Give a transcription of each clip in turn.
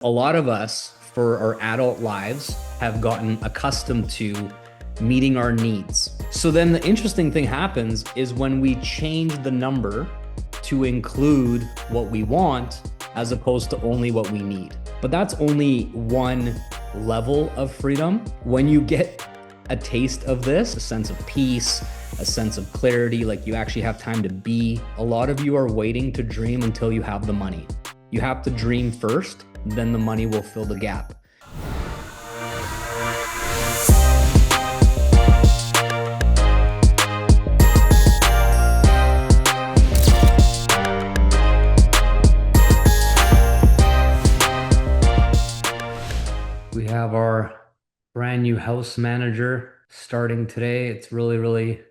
A lot of us, for our adult lives, have gotten accustomed to meeting our needs. So then the interesting thing happens is when we change the number to include what we want as opposed to only what we need. But that's only one level of freedom. When you get a taste of this, a sense of peace, a sense of clarity, like you actually have time to be, a lot of you are waiting to dream until you have the money. You have to dream first, then the money will fill the gap. We have our brand new house manager starting today. It's really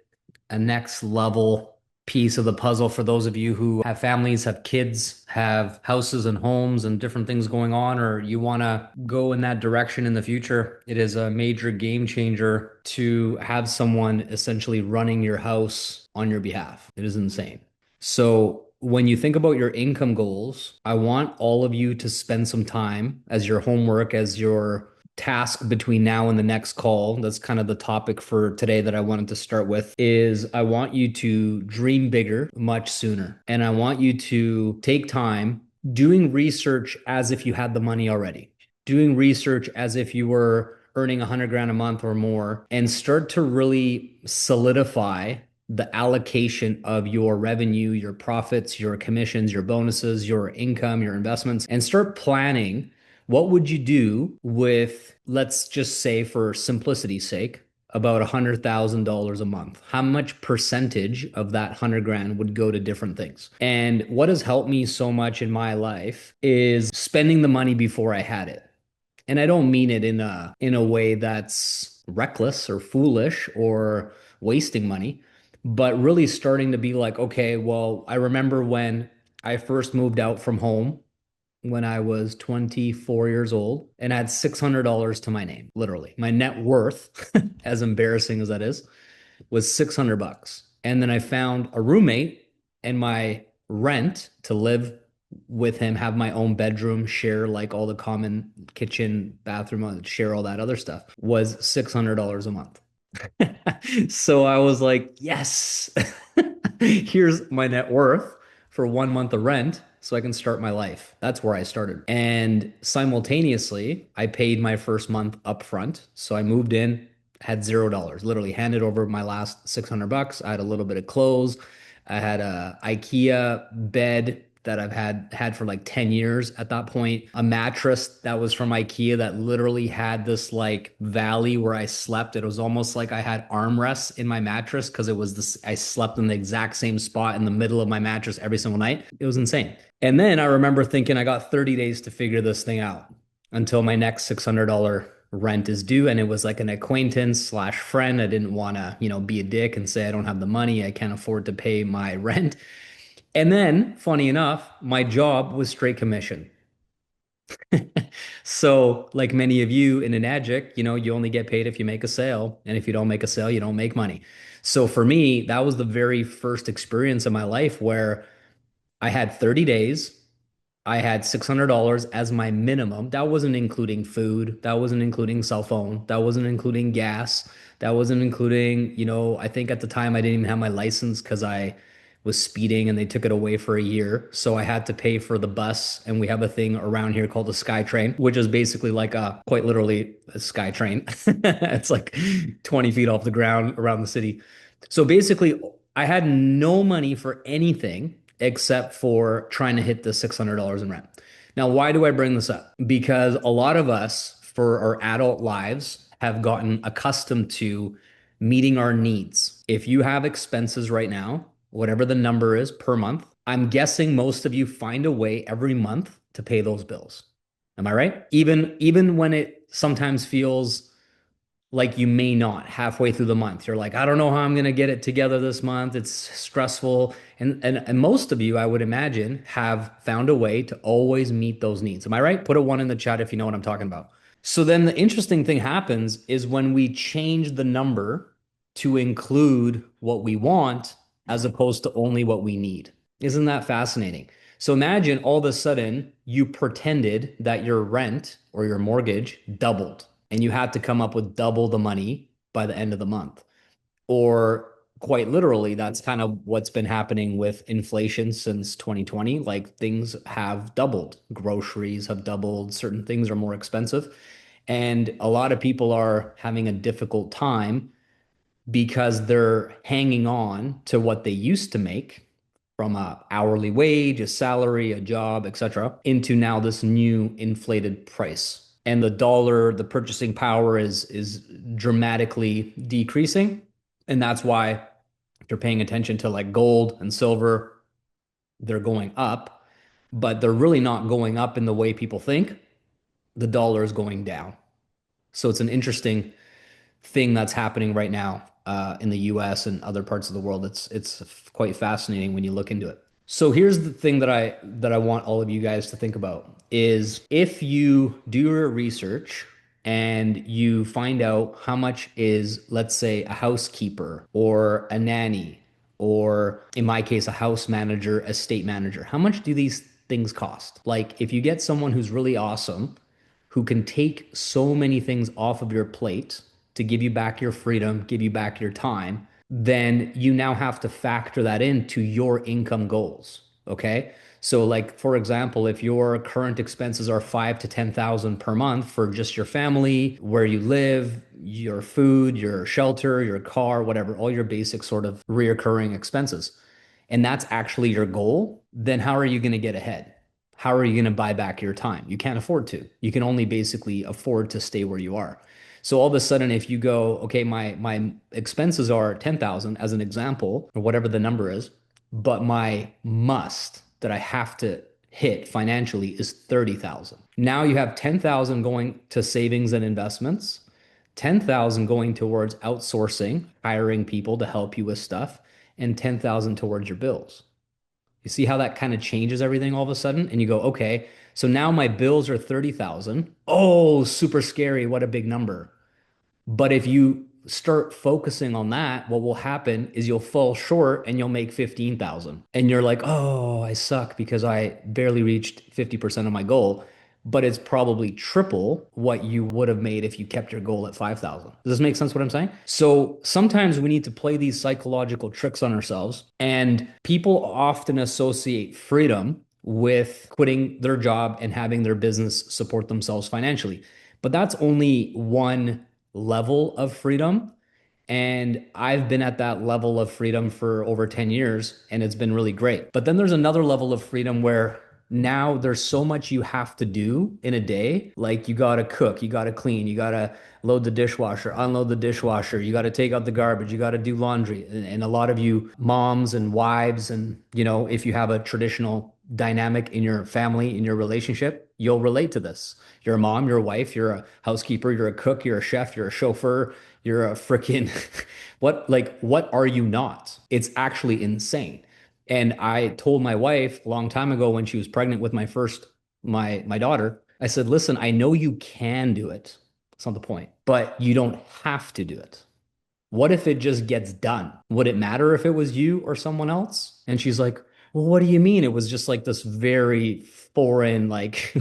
a next level piece of the puzzle for those of you who have families, have kids, have houses and homes and different things going on, or you want to go in that direction in the future. It is a major game changer to have someone essentially running your house on your behalf. It is insane. So when you think about your income goals, I want all of you to spend some time as your homework, as your task between now and the next call. That's kind of the topic for today that I wanted to start with is I want you to dream bigger much sooner. And I want you to take time doing research as if you had the money already, doing research as if you were earning 100 grand a month or more, and start to really solidify the allocation of your revenue, your profits, your commissions, your bonuses, your income, your investments, and start planning what would you do with, let's just say for simplicity's sake, about $100,000 a month? How much percentage of that 100 grand would go to different things? And what has helped me so much in my life is spending the money before I had it. And I don't mean it in a way that's reckless or foolish or wasting money, but really starting to be like, okay, well, I remember when I first moved out from home when I was 24 years old and I had $600 to my name, literally. My net worth, as embarrassing as that is, was 600 bucks. And then I found a roommate, and my rent to live with him, have my own bedroom, share like all the common kitchen, bathroom, share all that other stuff, was $600 a month. So I was like, yes, here's my net worth for 1 month of rent so I can start my life. That's where I started. And simultaneously, I paid my first month upfront. So I moved in, had $0, literally handed over my last 600 bucks. I had a little bit of clothes. I had a IKEA bed that I've had for like 10 years at that point, a mattress that was from IKEA that literally had this like valley where I slept. It was almost like I had armrests in my mattress because it was this, I slept in the exact same spot in the middle of my mattress every single night. It was insane. And then I remember thinking I got 30 days to figure this thing out until my next $600 rent is due. And it was like an acquaintance slash friend. I didn't want to, be a dick and say I don't have the money. I can't afford to pay my rent. And then, funny enough, my job was straight commission. So, like many of you in an adjunct, you only get paid if you make a sale. And if you don't make a sale, you don't make money. So for me, that was the very first experience in my life where I had 30 days. I had $600 as my minimum. That wasn't including food. That wasn't including cell phone. That wasn't including gas. That wasn't including, I think at the time I didn't even have my license because I was speeding and they took it away for a year. So I had to pay for the bus. And we have a thing around here called the Sky Train, which is basically like quite literally a Sky Train. It's like 20 feet off the ground around the city. So basically, I had no money for anything except for trying to hit the $600 in rent. Now, why do I bring this up? Because a lot of us, for our adult lives, have gotten accustomed to meeting our needs. If you have expenses right now, whatever the number is per month, I'm guessing most of you find a way every month to pay those bills. Am I right? Even when it sometimes feels like you may not halfway through the month. You're like, I don't know how I'm going to get it together this month. It's stressful. And most of you, I would imagine, have found a way to always meet those needs. Am I right? Put a one in the chat if you know what I'm talking about. So then the interesting thing happens is when we change the number to include what we want as opposed to only what we need. Isn't that fascinating? So imagine all of a sudden you pretended that your rent or your mortgage doubled and you had to come up with double the money by the end of the month. Or quite literally, that's kind of what's been happening with inflation since 2020. Like things have doubled, groceries have doubled, certain things are more expensive. And a lot of people are having a difficult time because they're hanging on to what they used to make from a hourly wage, a salary, a job, etc., into now this new inflated price. And the dollar, the purchasing power is dramatically decreasing. And that's why if you're paying attention to like gold and silver, they're going up, but they're really not going up in the way people think. The dollar is going down. So it's an interesting thing that's happening right now in the US and other parts of the world. It's quite fascinating when you look into it. So here's the thing that I want all of you guys to think about is if you do your research and you find out how much is, let's say, a housekeeper or a nanny, or in my case, a house manager, estate manager, how much do these things cost? Like if you get someone who's really awesome, who can take so many things off of your plate to give you back your freedom, give you back your time, then you now have to factor that into your income goals. Okay. So, like, for example, if your current expenses are 5 to 10,000 per month for just your family, where you live, your food, your shelter, your car, whatever, all your basic sort of reoccurring expenses, and that's actually your goal, then how are you going to get ahead? How are you going to buy back your time? You can't afford to. You can only basically afford to stay where you are. So all of a sudden, if you go, okay, my expenses are 10,000 as an example, or whatever the number is, but my must that I have to hit financially is 30,000. Now you have 10,000 going to savings and investments, 10,000 going towards outsourcing, hiring people to help you with stuff, and 10,000 towards your bills. You see how that kind of changes everything all of a sudden? And you go, okay, so now my bills are 30,000. Oh, super scary. What a big number. But if you start focusing on that, what will happen is you'll fall short and you'll make 15,000. And you're like, oh, I suck because I barely reached 50% of my goal. But it's probably triple what you would have made if you kept your goal at 5,000. Does this make sense what I'm saying? So sometimes we need to play these psychological tricks on ourselves. And people often associate freedom with quitting their job and having their business support themselves financially. But that's only one level of freedom. And I've been at that level of freedom for over 10 years, and it's been really great. But then there's another level of freedom where now there's so much you have to do in a day. Like you got to cook, you got to clean, you got to load the dishwasher, unload the dishwasher, you got to take out the garbage, you got to do laundry. And a lot of you moms and wives, and if you have a traditional dynamic in your family, in your relationship, you'll relate to this. You're a mom, you're a wife, you're a housekeeper, you're a cook, you're a chef, you're a chauffeur, you're a freaking what are you not? It's actually insane. And I told my wife a long time ago when she was pregnant with my daughter, I said, "Listen, I know you can do it. It's not the point, but you don't have to do it. What if it just gets done? Would it matter if it was you or someone else?" And she's like, "Well, what do you mean?" It was just like this very foreign, like,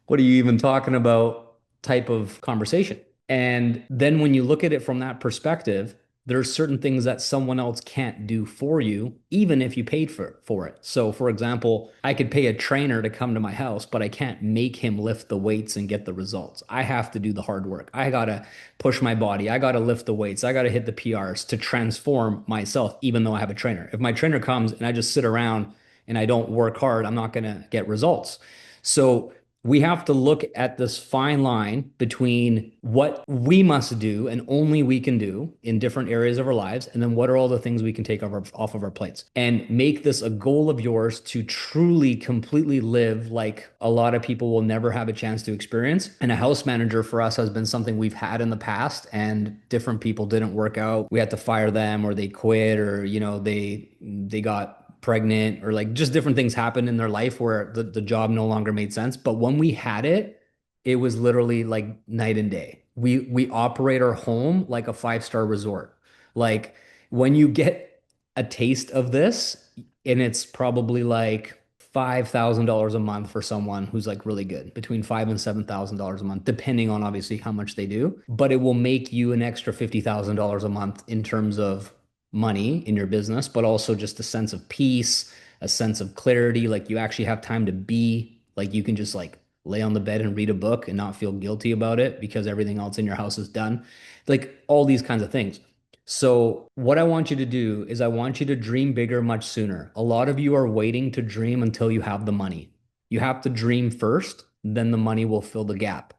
what are you even talking about type of conversation. And then when you look at it from that perspective, there's certain things that someone else can't do for you, even if you paid for it. So, for example, I could pay a trainer to come to my house, but I can't make him lift the weights and get the results. I have to do the hard work. I gotta push my body. I gotta lift the weights. I gotta hit the PRs to transform myself, even though I have a trainer. If my trainer comes and I just sit around and I don't work hard, I'm not gonna get results. So, we have to look at this fine line between what we must do and only we can do in different areas of our lives, and then what are all the things we can take off of our plates, and make this a goal of yours to truly, completely live like a lot of people will never have a chance to experience. And a house manager for us has been something we've had in the past, and different people didn't work out. We had to fire them, or they quit, or they got pregnant, or like just different things happened in their life where the job no longer made sense. But when we had it, it was literally like night and day. We operate our home like a five-star resort. Like when you get a taste of this, and it's probably like $5,000 a month for someone who's like really good, between five and $7,000 a month, depending on obviously how much they do. But it will make you an extra $50,000 a month in terms of money in your business, but also just a sense of peace, a sense of clarity. Like you actually have time to be, like you can just like lay on the bed and read a book and not feel guilty about it because everything else in your house is done. Like all these kinds of things. So, what I want you to do is I want you to dream bigger much sooner. A lot of you are waiting to dream until you have the money. You have to dream first, then the money will fill the gap.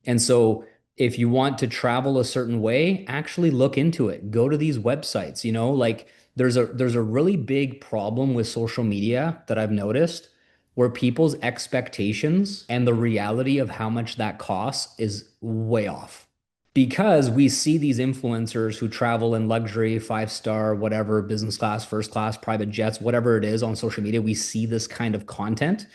And so, if you want to travel a certain way, actually look into it. Go to these websites, like there's a really big problem with social media that I've noticed where people's expectations and the reality of how much that costs is way off because we see these influencers who travel in luxury, five-star, whatever, business class, first class, private jets, whatever it is on social media, we see this kind of content.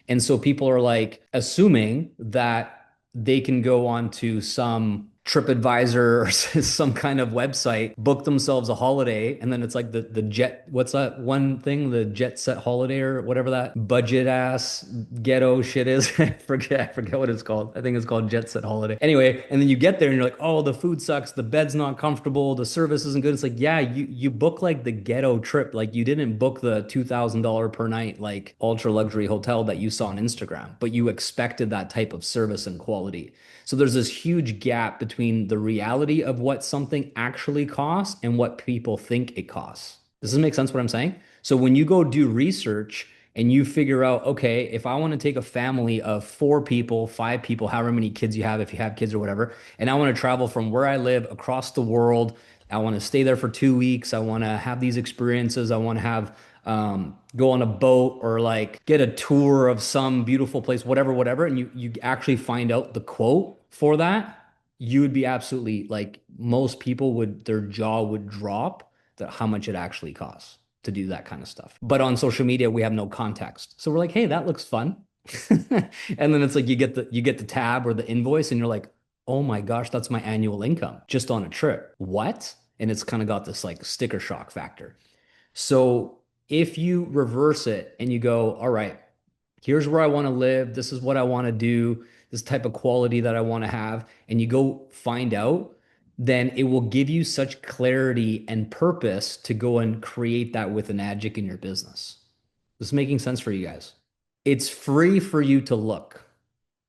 And so people are like assuming that they can go on to some TripAdvisor or some kind of website, book themselves a holiday, and then it's like the jet, what's that one thing, the jet set holiday or whatever that budget ass ghetto shit is. I forget what it's called. I think it's called jet set holiday. Anyway, and then you get there and you're like, oh, the food sucks, the bed's not comfortable, the service isn't good. It's like, yeah, you book like the ghetto trip. Like you didn't book the $2,000 per night, like ultra luxury hotel that you saw on Instagram, but you expected that type of service and quality. So there's this huge gap between the reality of what something actually costs and what people think it costs. Does this make sense what I'm saying? So when you go do research and you figure out, okay, if I want to take a family of four people, five people, however many kids you have, if you have kids or whatever, and I want to travel from where I live across the world, I want to stay there for 2 weeks, I want to have these experiences, I want to have go on a boat or like get a tour of some beautiful place, whatever, and you actually find out the quote for that, you would be absolutely like most people would their jaw would drop that how much it actually costs to do that kind of stuff. But on social media, we have no context. So we're like, hey, that looks fun. And then it's like you get the tab or the invoice and you're like, oh my gosh, that's my annual income just on a trip. What? And it's kind of got this like sticker shock factor. So if you reverse it and you go, all right, here's where I want to live, this is what I want to do, this type of quality that I want to have, and you go find out, then it will give you such clarity and purpose to go and create that with an adject in your business. This is making sense for you guys. It's free for you to look.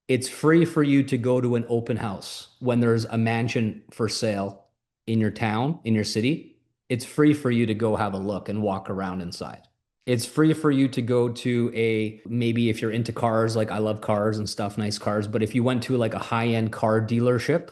It's free for you to go to an open house when there's a mansion for sale in your town, in your city. It's free for you to go have a look and walk around inside. It's free for you to go to maybe if you're into cars, like I love cars and stuff, nice cars, but if you went to like a high-end car dealership,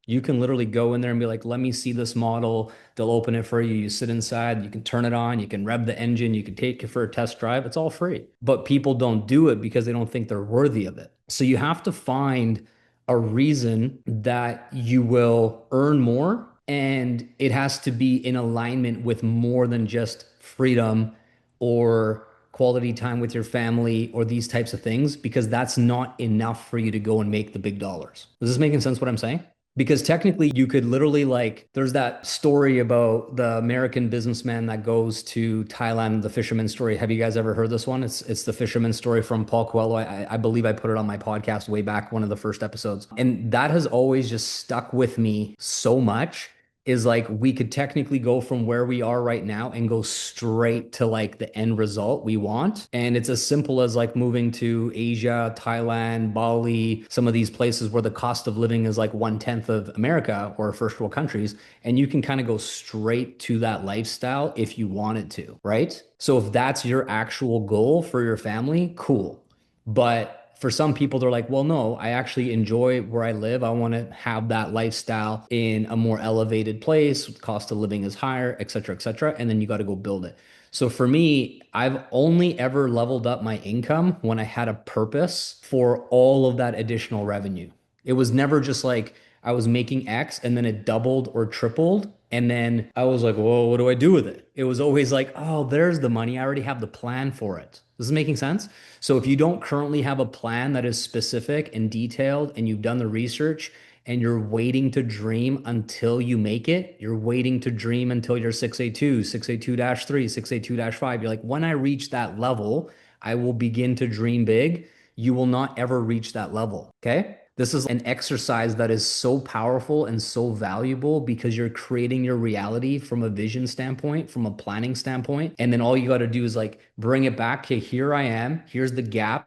you can literally go in there and be like, let me see this model. They'll open it for you. You sit inside, you can turn it on, you can rev the engine, you can take it for a test drive. It's all free. But people don't do it because they don't think they're worthy of it. So you have to find a reason that you will earn more, and it has to be in alignment with more than just freedom or quality time with your family or these types of things, because that's not enough for you to go and make the big dollars. Is this making sense what I'm saying? Because technically, you could literally like, there's that story about the American businessman that goes to Thailand, the fisherman story. Have you guys ever heard this one? It's the fisherman story from Paul Coelho. I believe I put it on my podcast way back, one of the first episodes. And that has always just stuck with me so much, is like we could technically go from where we are right now and go straight to like the end result we want. And it's as simple as like moving to Asia, Thailand, Bali, some of these places where the cost of living is like 1/10 of America or first world countries. And you can kind of go straight to that lifestyle if you wanted to, right? So if that's your actual goal for your family, cool. But for some people, they're like, well, no, I actually enjoy where I live. I want to have that lifestyle in a more elevated place. Cost of living is higher, et cetera, et cetera. And then you got to go build it. So for me, I've only ever leveled up my income when I had a purpose for all of that additional revenue. It was never just like I was making X and then it doubled or tripled. And then I was like, whoa, what do I do with it? It was always like, oh, there's the money. I already have the plan for it. This is making sense. So if you don't currently have a plan that is specific and detailed and you've done the research and you're waiting to dream until you make it, you're waiting to dream until you're 682, 682-3, 682-5. You're like, when I reach that level, I will begin to dream big, you will not ever reach that level. Okay. This is an exercise that is so powerful and so valuable because you're creating your reality from a vision standpoint, from a planning standpoint. And then all you got to do is like bring it back. Okay, here I am. Here's the gap.